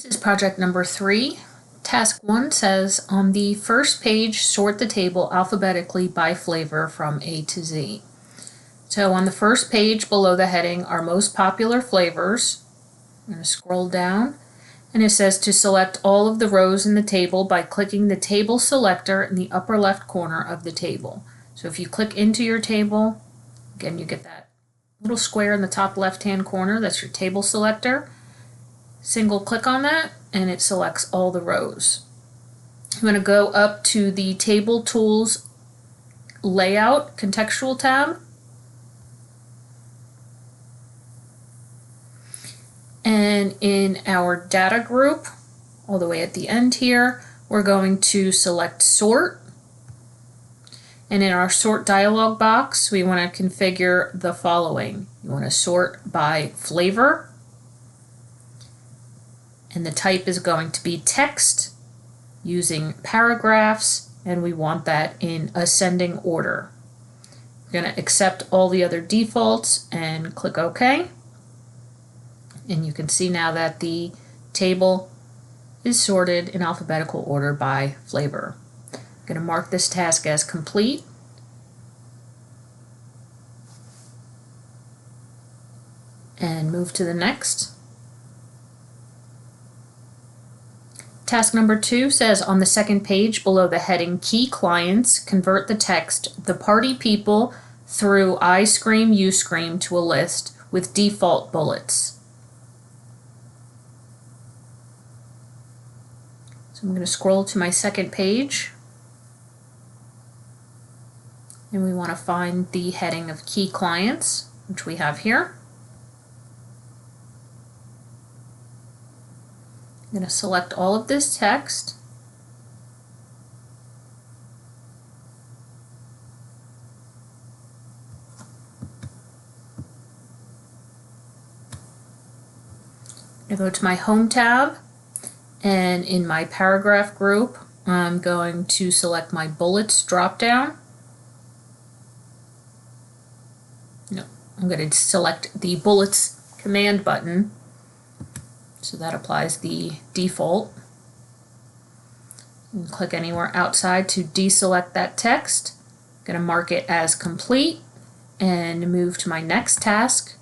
This is project number 3. Task 1 says, on the first page, sort the table alphabetically by flavor from A to Z. So on the first page below the heading are most popular flavors. I'm going to scroll down, and it says to select all of the rows in the table by clicking the table selector in the upper left corner of the table. So if you click into your table, again you get that little square in the top left-hand corner, that's your table selector. Single click on that and it selects all the rows. I'm going to go up to the Table Tools Layout Contextual tab. And in our data group, all the way at the end here, we're going to select Sort. And in our Sort dialog box, we want to configure the following. You want to sort by flavor. And the type is going to be text using paragraphs, and we want that in ascending order. We're going to accept all the other defaults and click OK. And you can see now that the table is sorted in alphabetical order by flavor. I'm going to mark this task as complete. And move to the next. Task number 2 says on the second page below the heading Key Clients, convert the text "The Party People" through "I scream, you scream" to a list with default bullets. So I'm going to scroll to my second page, and we want to find the heading of Key Clients, which we have here. I'm going to select all of this text. I'm going to go to my Home tab, and in my paragraph group, I'm going to select my Bullets drop-down. No, I'm going to select the Bullets command button. So that applies the default. And click anywhere outside to deselect that text. I'm going to mark it as complete and move to my next task.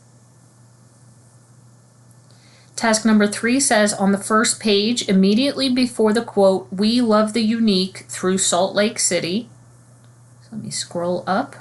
Task number 3 says on the first page, immediately before the quote, "We love the unique" through Salt Lake City. So let me scroll up.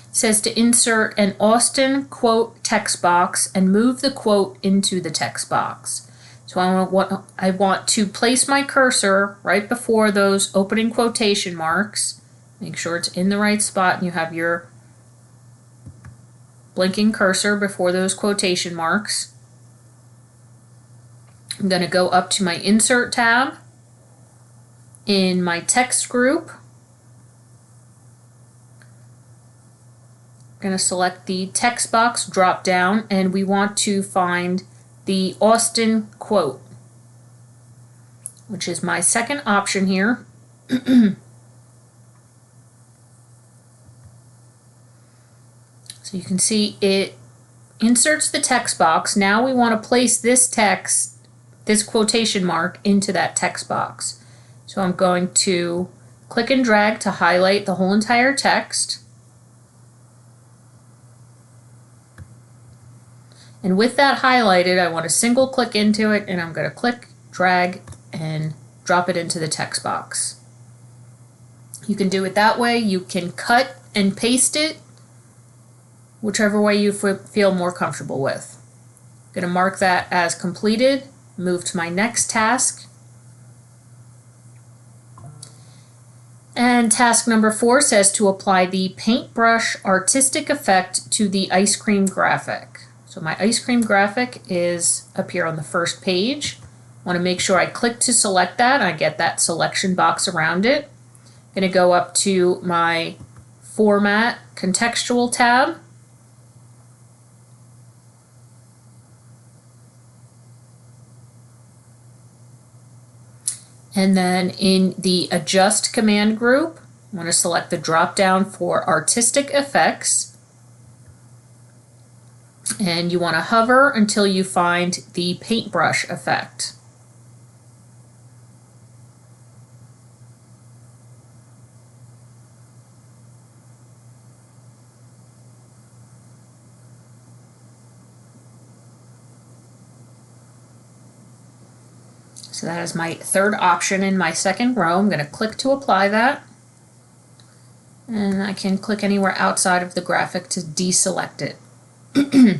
It says to insert an Austin quote text box and move the quote into the text box. So I want to place my cursor right before those opening quotation marks. Make sure it's in the right spot and you have your blinking cursor before those quotation marks. I'm going to go up to my Insert tab. In my text group, I'm going to select the text box drop down, and we want to find the Austin quote, which is my second option here. So you can see it inserts the text box. Now we want to place this text, this quotation mark, into that text box. So I'm going to click and drag to highlight the whole entire text. And with that highlighted, I want to single click into it, and I'm going to click, drag, and drop it into the text box. You can do it that way. You can cut and paste it, whichever way you feel more comfortable with. I'm going to mark that as completed, move to my next task. And task number 4 says to apply the paintbrush artistic effect to the ice cream graphic. So my ice cream graphic is up here on the first page. I want to make sure I click to select that. I get that selection box around it. I'm going to go up to my Format Contextual tab. And then in the Adjust command group, I want to select the drop down for Artistic Effects. And you want to hover until you find the paintbrush effect. So that is my third option in my second row. I'm going to click to apply that. And I can click anywhere outside of the graphic to deselect it. I'm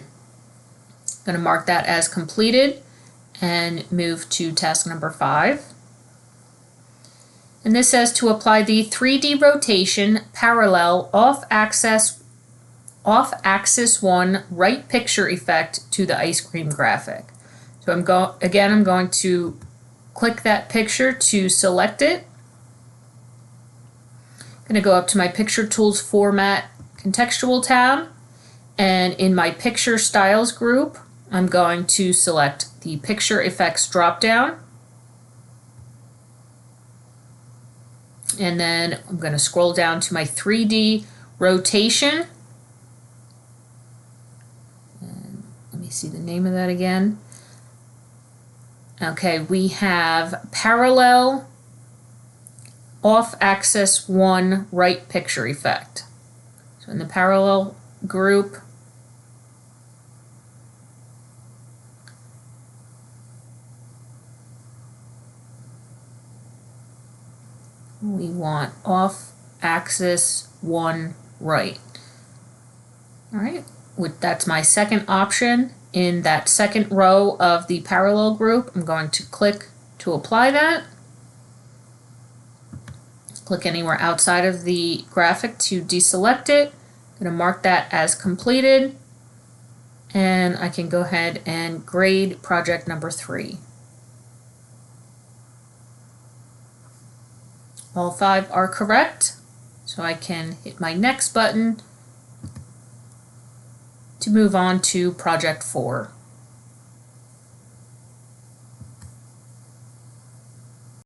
going to mark that as completed and move to task number 5. And this says to apply the 3D rotation parallel off-axis 1 right picture effect to the ice cream graphic. So I'm going to click that picture to select it. I'm going to go up to my Picture Tools Format Contextual tab, and in my Picture Styles group, I'm going to select the Picture Effects drop-down, and then I'm going to scroll down to my 3D rotation. And let me see the name of that again. Okay, we have parallel off-axis 1 right picture effect. So in the parallel group, we want off-axis 1 right. All right, that's my second option. In that second row of the parallel group, I'm going to click to apply that. Click anywhere outside of the graphic to deselect it. I'm going to mark that as completed, and I can go ahead and grade project number 3. All 5 are correct, so I can hit my next button to move on to project 4.